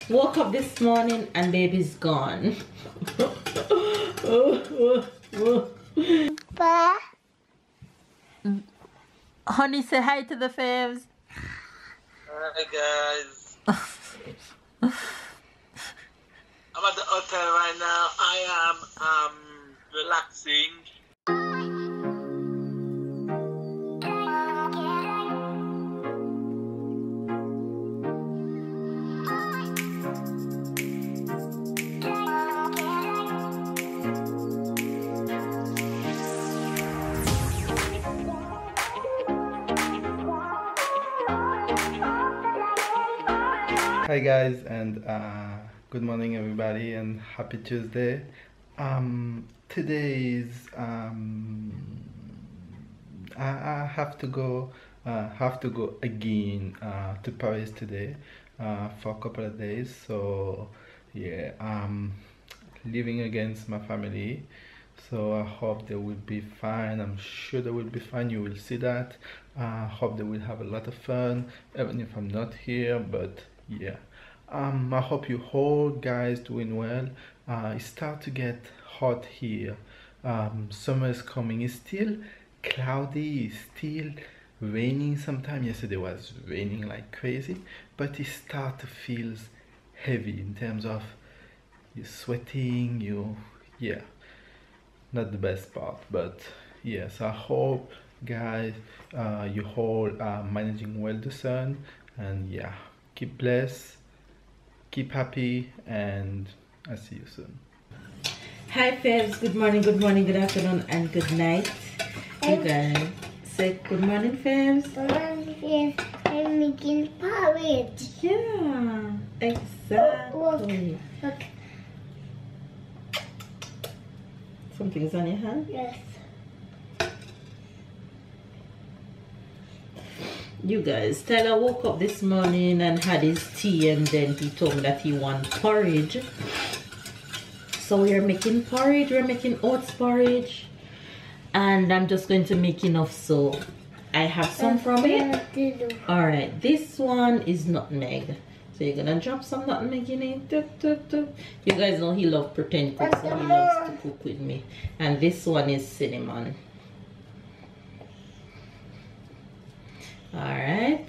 Woke up this morning and baby's gone. Honey, say hi to the faves. Hi guys. I'm at the hotel right now. I am relaxing. Hi guys, and good morning everybody, and happy Tuesday. Today's I have to go again to Paris today for a couple of days. So yeah, living against my family, so I hope they will be fine. I'm sure they will be fine. You will see that. I hope they will have a lot of fun even if I'm not here, but yeah, I hope you all guys doing well. It start to get hot here. Summer is coming. It's still cloudy, it's still raining. Sometimes yesterday was raining like crazy, but it start to feel heavy in terms of you're sweating, yeah, not the best part. But yes, I hope guys you all are managing well the sun, and yeah, keep blessed, keep happy, and I'll see you soon. Hi faves, good morning, good afternoon, and good night. You guys say good morning faves. Good morning, I'm making porridge. Yeah, exactly. Look. Something's on your hand? Yes. You guys, Tyler woke up this morning and had his tea, and then he told me that he wants porridge. So we're making porridge, we're making oats porridge, and I'm just going to make enough so I have some from it. Alright, this one is nutmeg. So you're gonna drop some nutmeg in it. You guys know he loves pretend cook, so he loves to cook with me. And this one is cinnamon. Alright,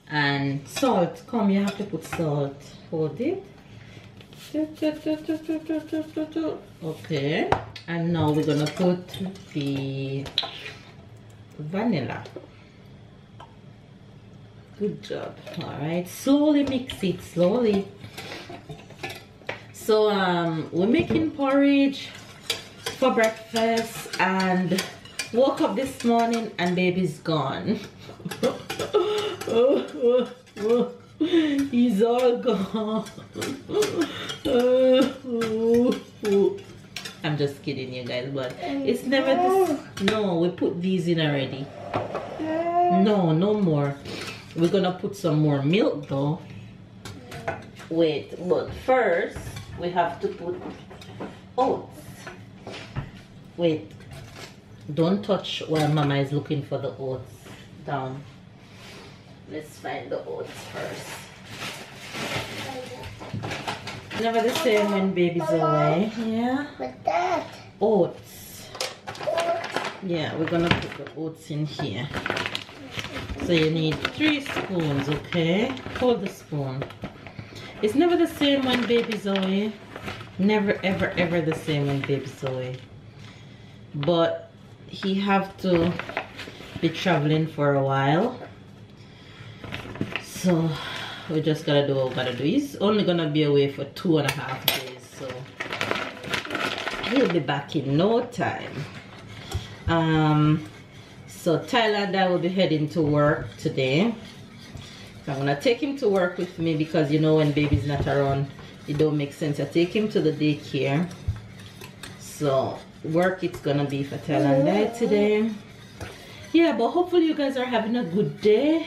and salt. Come, you have to put salt. Hold it. Okay, and now we're gonna put the vanilla. Good job. Alright, slowly mix it, slowly. So we're making porridge for breakfast, and woke up this morning and baby's gone. He's all gone. I'm just kidding you guys, but it's never this. No, we put these in already. No more. We're gonna put some more milk though. Wait, but first we have to put oats. Wait, don't touch while mama is looking for the oats. Down. Let's find the oats first. Never the same when baby's away. Yeah. What's that? Oats. Yeah, we're gonna put the oats in here. So you need 3 spoons, okay? Hold the spoon. It's never the same when baby's away. Never ever the same when baby's away. But he have to be traveling for a while. So we just gotta do what we gotta do. He's only gonna be away for 2.5 days, so he'll be back in no time. So Tyler and I will be heading to work today. So I'm gonna take him to work with me, because you know when baby's not around, it don't make sense. I take him to the daycare. So work it's gonna be for Tyler and I today. Yeah, but hopefully you guys are having a good day.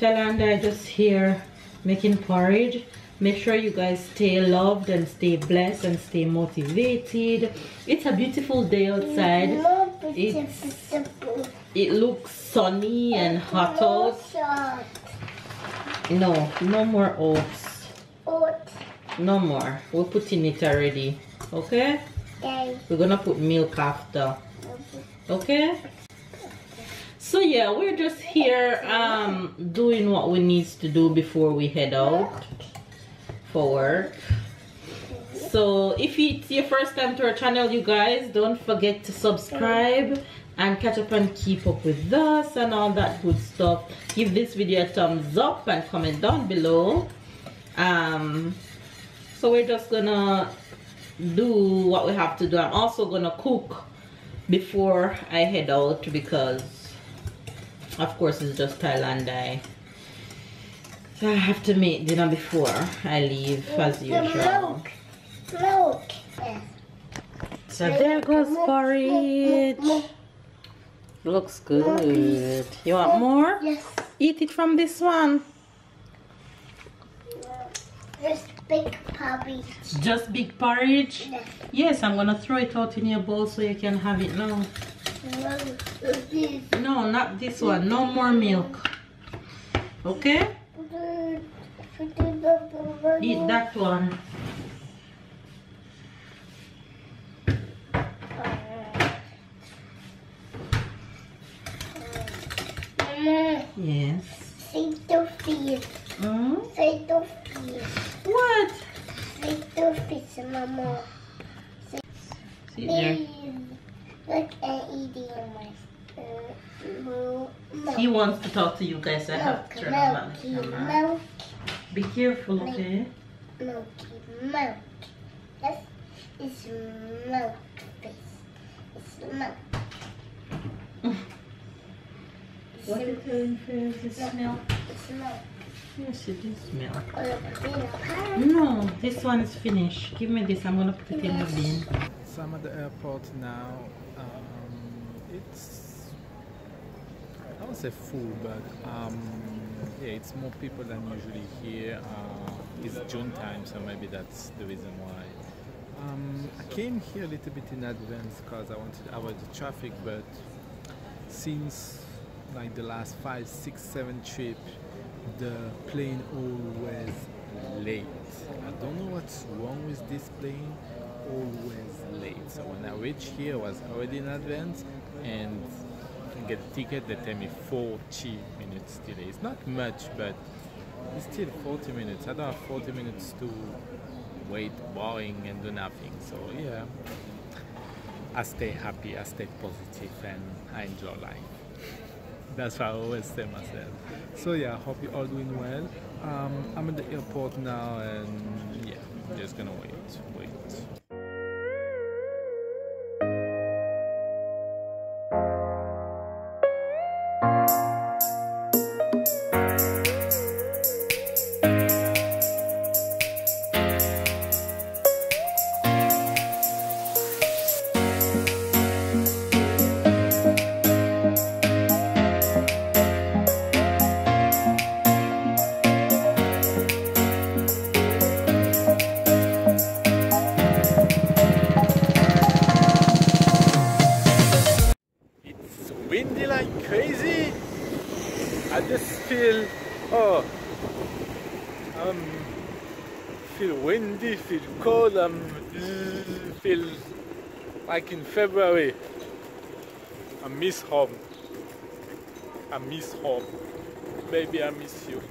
Tyler and I just here making porridge. Make sure you guys stay loved and stay blessed and stay motivated. It's a beautiful day outside. It looks sunny and hot out. No more oats. No more. We're putting it already. Okay? Okay. We're gonna put milk after. Okay? So yeah, we're just here doing what we need to do before we head out for work. So if it's your first time to our channel, you guys, don't forget to subscribe and catch up and keep up with us and all that good stuff. Give this video a thumbs up and comment down below. So we're just gonna do what we have to do. I'm also gonna cook before I head out because of course it's just Thailand Day. So I have to make dinner before I leave as usual. Milk. Yes. So there goes porridge. Looks good. You want more? Yes. Eat it from this one. Just big porridge. Just big porridge? Yes. Yes, I'm gonna throw it out in your bowl so you can have it now. No, not this one. No more milk. Okay? Eat that one. Yes. Say to feed. Say to feed. What? Say to feed, Mama. Sit there. Look at eating my milk. He wants to talk to you guys. I have to turn on the camera. Milk. Be careful, okay? Milky milk. Yes, it's milk. It's milk. What are you telling Fairs? It's milk? It's milk. Yes, it is milk. Oh, No, this one is finished. Give me this. I'm gonna put it in the bin. So I'm at the airport now. It's, I won't say full, but yeah, it's more people than usually here. It's June time, so maybe that's the reason why. I came here a little bit in advance because I wanted to avoid the traffic, but since like the last 5, 6, 7 trip, the plane always late. I don't know what's wrong with this plane, always late. So when I reached here, I was already in advance, and to get a ticket, they tell me 40 minutes delay. It's not much, but it's still 40 minutes. I don't have 40 minutes to wait, boring, and do nothing. So yeah, I stay happy, I stay positive, and I enjoy life. That's what I always tell myself. So yeah, I hope you're all doing well. I'm at the airport now, and yeah, I'm just gonna wait. Windy like crazy. I just feel, feel windy, feel cold, feel like in February. I miss home. I miss home. Baby, I miss you.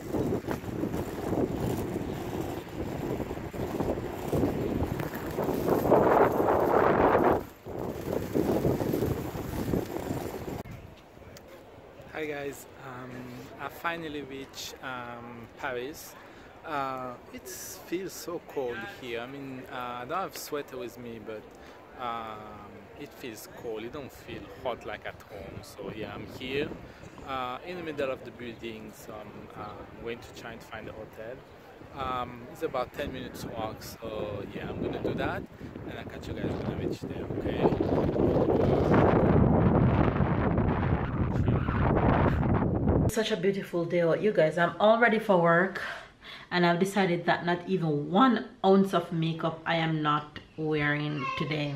Hi guys, I finally reached Paris. It feels so cold here. I mean, I don't have a sweater with me, but it feels cold. It don't feel hot like at home. So yeah, I'm here in the middle of the building. So I'm going to try and find a hotel. It's about 10 minutes walk. So yeah, I'm gonna do that, and I'll catch you guys when I reach there. Okay. Such a beautiful day out, you guys. I'm all ready for work, and I've decided that not even 1 ounce of makeup I am not wearing today.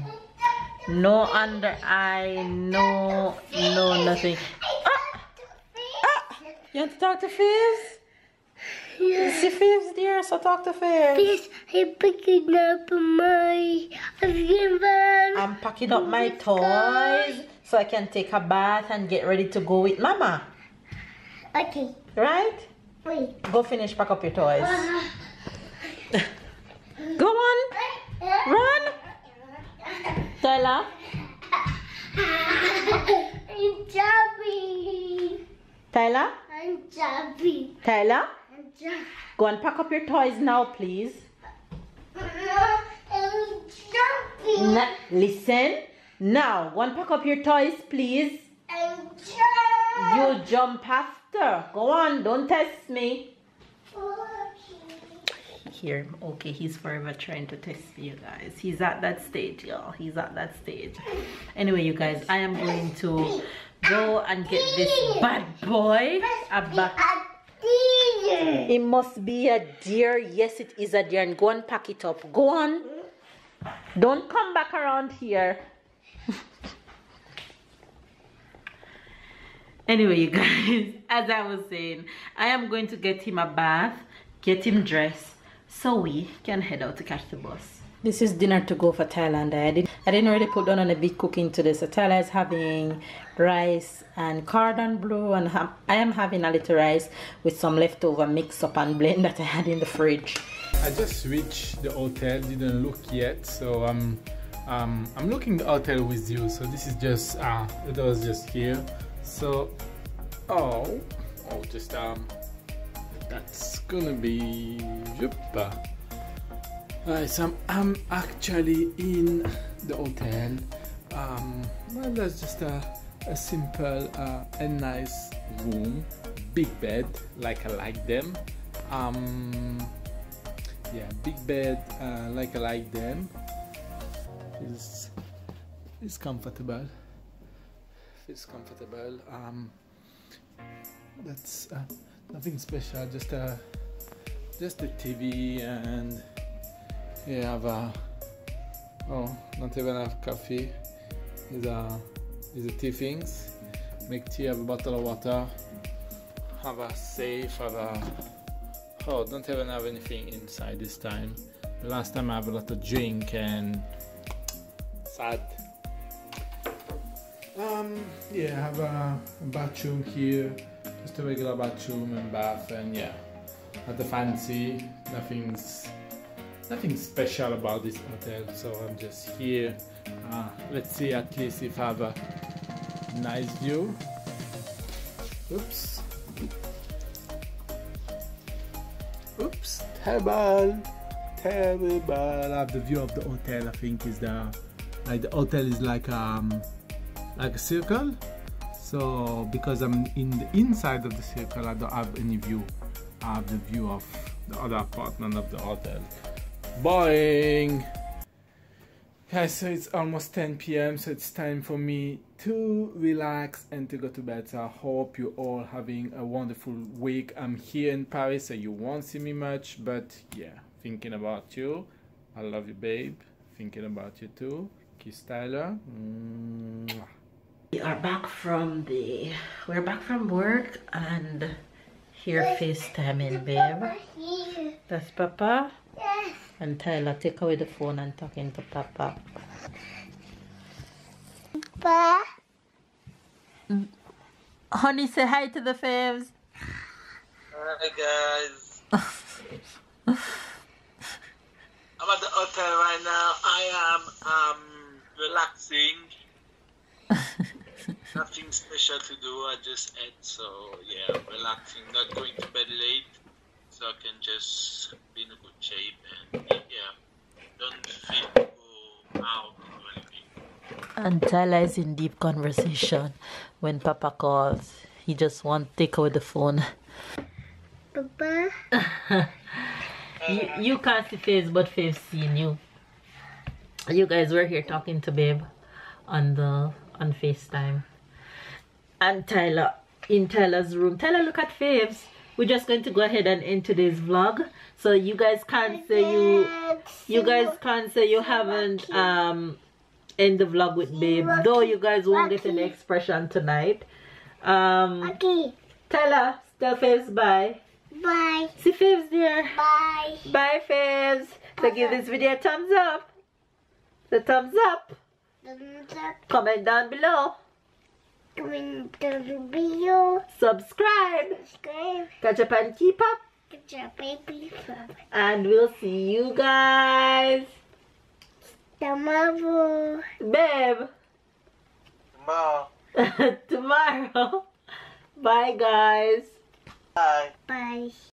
No under eye, no nothing. You want to talk to Fizz? See Faves there, so talk to Faves. Yes, I'm picking up my I'm packing up my toys so I can take a bath and get ready to go with Mama. Okay. Right? Wait. Go finish, pack up your toys. Go on. Run. Tyler. I'm jumping. Tyler. I'm jumping. Tyler. I'm jumping. Go and pack up your toys now, please. I'm jumping. Listen. Now, go and pack up your toys, please. I'm jumping. You jump after. Go on, don't test me. Here, okay, he's forever trying to test me, you guys. He's at that stage, y'all. He's at that stage. Anyway, you guys, I am going to go and get this bad boy a back. It must be a deer. Yes, it is a deer. And go and pack it up. Go on. Don't come back around here. Anyway, you guys, as I was saying, I am going to get him a bath, get him dressed, so we can head out to catch the bus. This is dinner to go for Thailand. I didn't really put down on a big cooking today. So Tyler is having rice and cordon bleu, and I am having a little rice with some leftover mix up and blend that I had in the fridge. I just reached the hotel, didn't look yet, so I'm looking the hotel with you. So this is just it was just here. So just that's gonna be Alright, so I'm actually in the hotel. Well, that's just a simple and nice room, big bed, like I like them. Yeah, big bed, like I like them. It's comfortable. It's comfortable. That's nothing special. Just the TV, and yeah, have a not even have coffee. Is the tea things. Make tea. Have a bottle of water. Have a safe. Have a don't even have anything inside this time. The last time I have a lot of drink and sad. Yeah, I have a bathroom here, just a regular bathroom and bath, and yeah, not the fancy, nothing special about this hotel. So I'm just here. Let's see at least if I have a nice view. Oops, terrible. I have the view of the hotel. I think is the hotel is like a circle, so because I'm in the inside of the circle, I don't have any view. I have the view of the other apartment of the hotel. Boing! Guys, so it's almost 10 p.m. so it's time for me to relax and to go to bed. So I hope you're all having a wonderful week. I'm here in Paris, so you won't see me much, but yeah, thinking about you. I love you, babe. Thinking about you too. Kiss Tyler. Mwah. We're back from work, and here FaceTiming, babe. That's Papa. Yes. And Tyler, take away the phone and talking to Papa. Papa. Honey, say hi to the faves. Hi guys. I'm at the hotel right now. I am relaxing. Nothing special to do. I just ate, so yeah, relaxing. Not going to bed late, so I can just be in a good shape and yeah, don't feel to go out or anything. And Tyler is in deep conversation. When Papa calls, he just wants to take away the phone. Papa. You can't see Faves, but Faves seen you. You guys were here talking to Babe on FaceTime. And Tyler in Tyler's room. Tyler, look at Faves. We're just going to go ahead and end today's vlog. So you guys can't say you haven't end the vlog with Babe. Though you guys won't get an expression tonight. Okay. Tyler, tell Faves bye. Bye. See Fibs there. Bye. Bye, Fibs. So give this video a thumbs up. The thumbs up. Comment down below. Comment down below. Subscribe. Subscribe. Catch up and keep up. Catch up, baby. And we'll see you guys Tomorrow. babe Tomorrow. tomorrow. Bye guys. Bye. Bye.